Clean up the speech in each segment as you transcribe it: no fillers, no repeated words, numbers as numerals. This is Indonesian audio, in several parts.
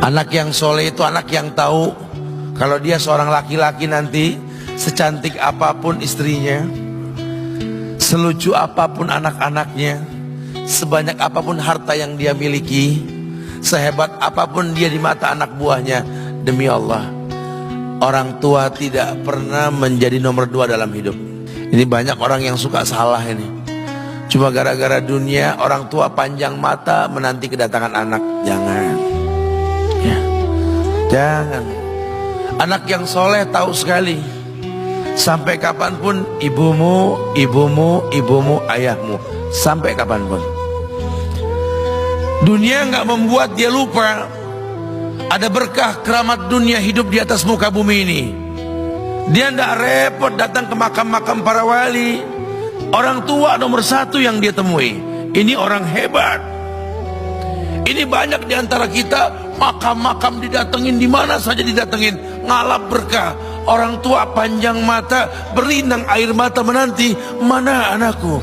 Anak yang soleh itu anak yang tahu kalau dia seorang laki-laki nanti, secantik apapun istrinya, selucu apapun anak-anaknya, sebanyak apapun harta yang dia miliki, sehebat apapun dia di mata anak buahnya, demi Allah, orang tua tidak pernah menjadi nomor 2 dalam hidup. Ini banyak orang yang suka salah ini. Cuma gara-gara dunia, orang tua panjang mata menanti kedatangan anak. Jangan ya, jangan. Anak yang soleh tahu sekali, sampai kapanpun ibumu, ayahmu, sampai kapanpun. Dunia nggak membuat dia lupa ada berkah keramat dunia hidup di atas muka bumi ini. Dia nggak repot datang ke makam-makam para wali. Orang tua nomor 1 yang dia temui. Ini orang hebat. Ini banyak di antara kita makam-makam didatengin, di mana saja didatengin, ngalap berkah. Orang tua panjang mata, berlinang air mata menanti, mana anakku?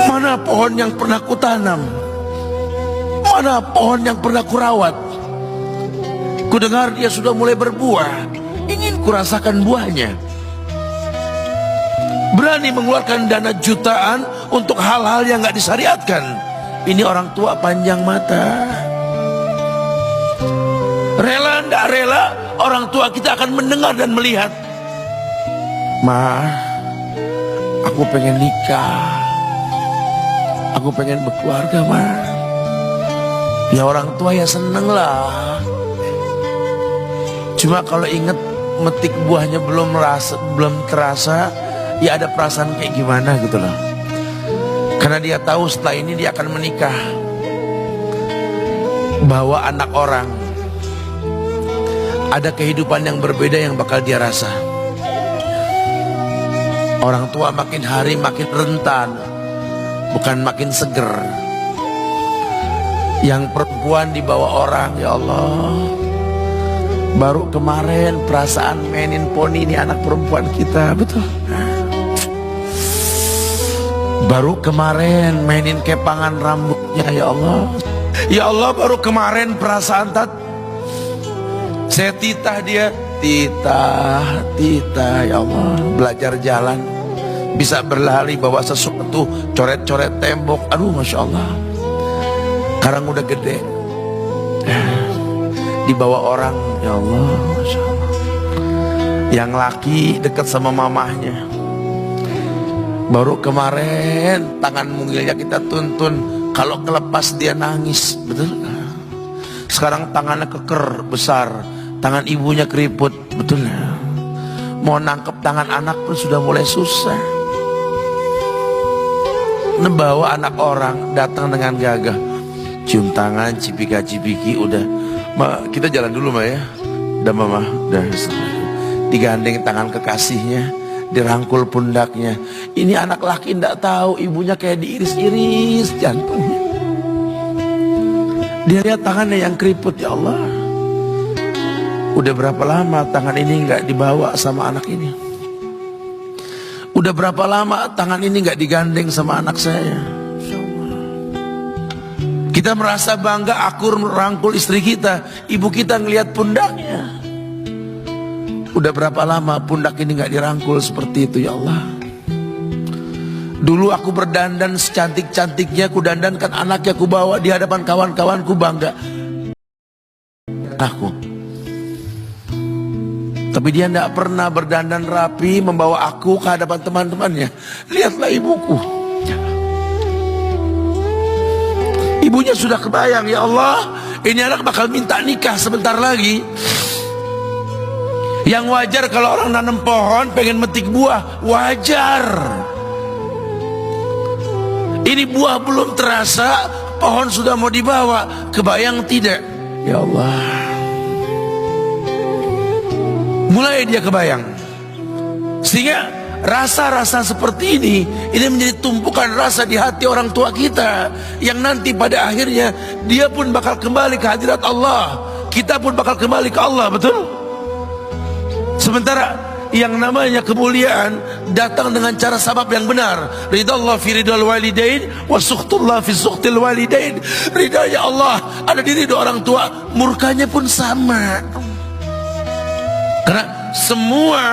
Mana pohon yang pernah kutanam? Mana pohon yang pernah kurawat? Kudengar dia sudah mulai berbuah, ingin kurasakan buahnya. Berani mengeluarkan dana jutaan untuk hal-hal yang gak disyariatkan. Ini orang tua panjang mata. Rela ndak rela, orang tua kita akan mendengar dan melihat. Ma, aku pengen nikah, aku pengen berkeluarga, Ma. Ya orang tua ya seneng lah. Cuma kalau inget metik buahnya belum terasa, ya ada perasaan kayak gimana gitu loh. Karena dia tahu setelah ini dia akan menikah, bahwa anak orang ada kehidupan yang berbeda yang bakal dia rasa. Orang tua makin hari makin rentan, bukan makin seger. Yang perempuan dibawa orang, ya Allah. Baru kemarin perasaan mainin poni ini anak perempuan kita, betul. Baru kemarin mainin kepangan rambutnya, ya Allah. Ya Allah, baru kemarin perasaan saya titah dia, titah, ya Allah. Belajar jalan, bisa berlari bawa sesuatu, coret-coret tembok, aduh Masya Allah. Sekarang udah gede, dibawa orang, ya Allah, Masya Allah. Yang laki dekat sama mamahnya. Baru kemarin tangan mungilnya kita tuntun, kalau kelepas dia nangis, betul. Sekarang tangannya keker besar, tangan ibunya keriput, betul. Mau nangkep tangan anak pun sudah mulai susah. Membawa anak orang datang dengan gagah, cium tangan, cipika-cipiki, udah. Ma, kita jalan dulu, Ma ya. Udah Mama, udah. Digandeng tangan kekasihnya, dirangkul pundaknya. Ini anak laki ndak tahu ibunya kayak diiris-iris jantungnya. Dia lihat tangannya yang keriput, ya Allah. Udah berapa lama tangan ini nggak dibawa sama anak ini? Udah berapa lama tangan ini nggak digandeng sama anak saya? Kita merasa bangga akur merangkul istri kita, ibu kita ngelihat pundaknya. Udah berapa lama pundak ini gak dirangkul seperti itu, ya Allah. Dulu aku berdandan secantik-cantiknya, ku dandankan anaknya, ku bawa di hadapan kawan-kawanku, bangga aku. Tapi dia gak pernah berdandan rapi membawa aku ke hadapan teman-temannya. Lihatlah ibuku, ibunya sudah kebayang, ya Allah, ini anak bakal minta nikah sebentar lagi. Yang wajar kalau orang nanam pohon pengen metik buah, wajar. Ini buah belum terasa, pohon sudah mau dibawa. Kebayang tidak? Ya Allah. Mulai dia kebayang. Sehingga rasa-rasa seperti ini menjadi tumpukan rasa di hati orang tua kita, yang nanti pada akhirnya dia pun bakal kembali ke hadirat Allah, kita pun bakal kembali ke Allah, betul? Sementara yang namanya kemuliaan datang dengan cara sabab yang benar. Ridallah fi ridal walidain wa sukhtullah fi sukhtil walidain. Ridanya Allah ada di ridho orang tua, murkanya pun sama. Karena semua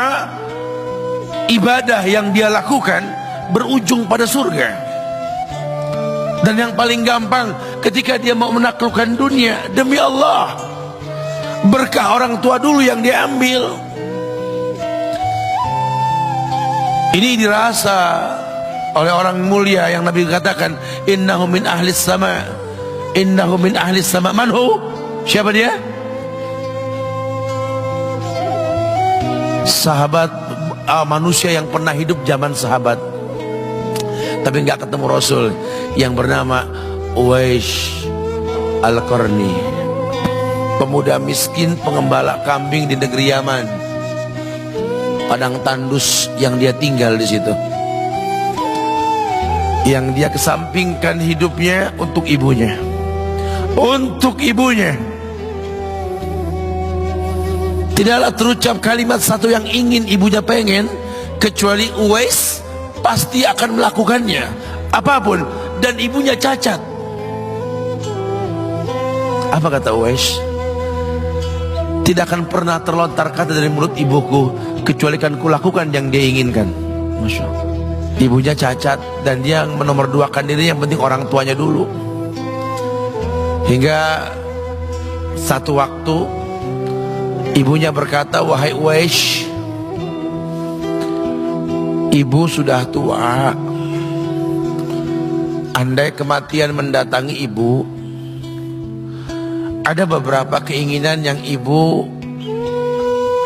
ibadah yang dia lakukan berujung pada surga. Dan yang paling gampang ketika dia mau menaklukkan dunia, demi Allah, berkah orang tua dulu yang dia ambil. Ini dirasa oleh orang mulia yang Nabi katakan, innahu min ahlis sama, innahu min ahlis sama. Manhu? Siapa dia? Sahabat, manusia yang pernah hidup zaman sahabat tapi nggak ketemu Rasul, yang bernama Uwais Al-Qarni, pemuda miskin pengembala kambing di negeri Yaman. Padang tandus yang dia tinggal di situ, yang dia kesampingkan hidupnya untuk ibunya, untuk ibunya. Tidaklah terucap kalimat satu yang ingin ibunya pengen, kecuali Uwais pasti akan melakukannya apapun, dan ibunya cacat. Apa kata Uwais? Tidak akan pernah terlontar kata dari mulut ibuku kecuali kan kulakukan yang dia inginkan. Masya Allah. Ibunya cacat dan dia menomorduakan diri, yang penting orang tuanya dulu. Hingga satu waktu ibunya berkata, wahai Uwais, ibu sudah tua. Andai kematian mendatangi ibu, ada beberapa keinginan yang ibu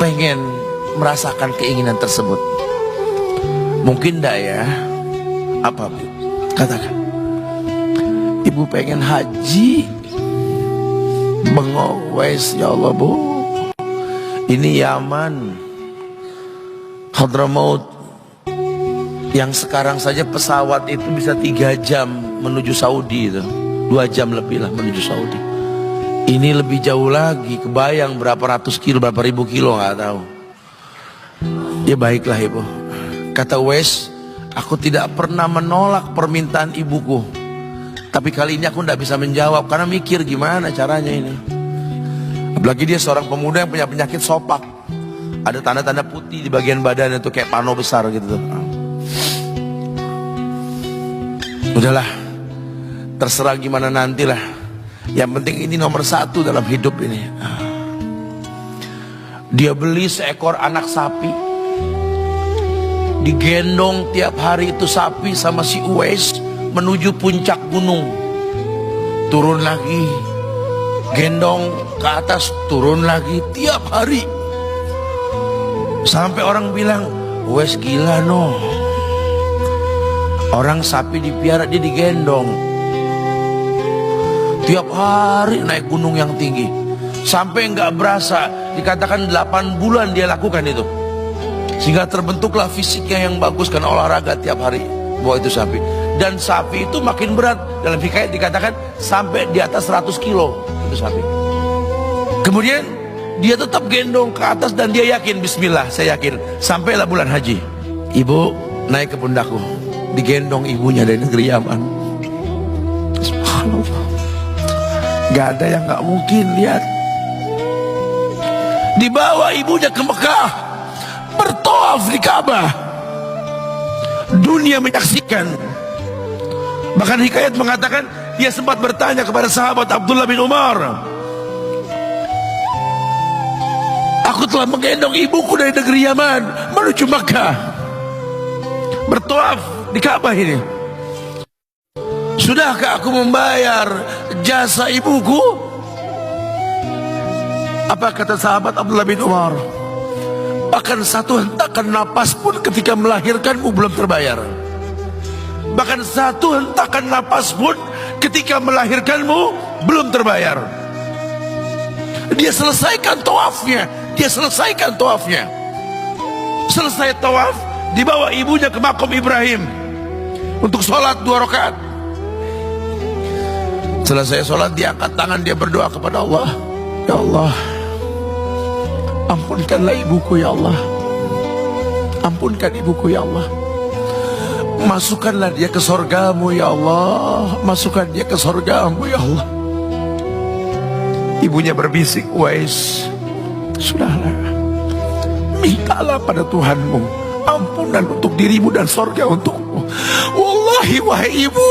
pengen merasakan keinginan tersebut. Mungkin enggak ya? Apa Bu? Katakan. Ibu pengen haji. Bengok Uwais, ya Allah Bu, ini Yaman, Hadramaut, yang sekarang saja pesawat itu bisa 3 jam menuju Saudi itu, 2 jam lebih lah menuju Saudi. Ini lebih jauh lagi, kebayang berapa ratus kilo, berapa ribu kilo, nggak tahu. Ya baiklah ibu, kata Uwais, aku tidak pernah menolak permintaan ibuku, tapi kali ini aku tidak bisa menjawab karena mikir gimana caranya ini. Apalagi dia seorang pemuda yang punya penyakit sopak, ada tanda-tanda putih di bagian badan itu kayak pano besar gitu tuh. Udahlah, terserah gimana nantilah. Yang penting ini nomor 1 dalam hidup ini. Dia beli seekor anak sapi, digendong tiap hari itu sapi sama si Uwais menuju puncak gunung, turun lagi, gendong ke atas, turun lagi tiap hari. Sampai orang bilang, Uwais gila no, orang sapi dipiara dia digendong tiap hari naik gunung yang tinggi. Sampai nggak berasa, dikatakan 8 bulan dia lakukan itu, sehingga terbentuklah fisiknya yang bagus karena olahraga tiap hari bawa itu sapi. Dan sapi itu makin berat, dalam hikayat dikatakan sampai di atas 100 kilo itu sapi. Kemudian dia tetap gendong ke atas dan dia yakin, bismillah saya yakin. Sampailah bulan haji, ibu naik ke pundakku, digendong ibunya dari negeri Yaman. Subhanallah, gak ada yang gak mungkin. Lihat, dibawa ibunya ke Mekah, bertawaf di Ka'bah, dunia menyaksikan. Bahkan hikayat mengatakan dia sempat bertanya kepada sahabat Abdullah bin Umar, aku telah menggendong ibuku dari negeri Yaman menuju Mekah, bertawaf di Ka'bah ini, sudahkah aku membayar jasa ibuku? Apa kata sahabat Abdullah bin Umar? Bahkan satu hentakan napas pun ketika melahirkanmu belum terbayar. Bahkan satu hentakan napas pun ketika melahirkanmu belum terbayar. Dia selesaikan tawafnya, dia selesaikan tawafnya. Selesai tawaf, dibawa ibunya ke makom Ibrahim untuk sholat 2 rakaat. Selesai sholat, dia angkat tangan, dia berdoa kepada Allah, ya Allah, ampunkanlah ibuku ya Allah. Ampunkan ibuku ya Allah. Masukkanlah dia ke sorgamu ya Allah. Masukkan dia ke sorgamu ya Allah. Ibunya berbisik, Uwais, sudahlah, mintalah pada Tuhanmu ampunan untuk dirimu dan sorga untukmu. Wallahi wahai ibu,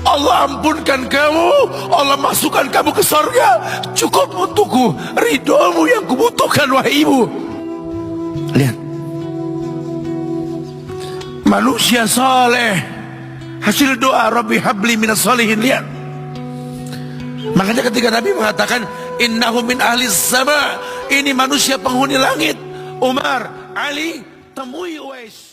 Allah ampunkan kamu, Allah masukkan kamu ke sorga, cukup untukku. Ridhomu yang kubutuhkan wahai ibu. Lihat, manusia saleh, hasil doa Rabbi habli minas solihin. Lihat, makanya ketika Nabi mengatakan innahu min ahlis sama, ini manusia penghuni langit. Umar, Ali, temui Uwais.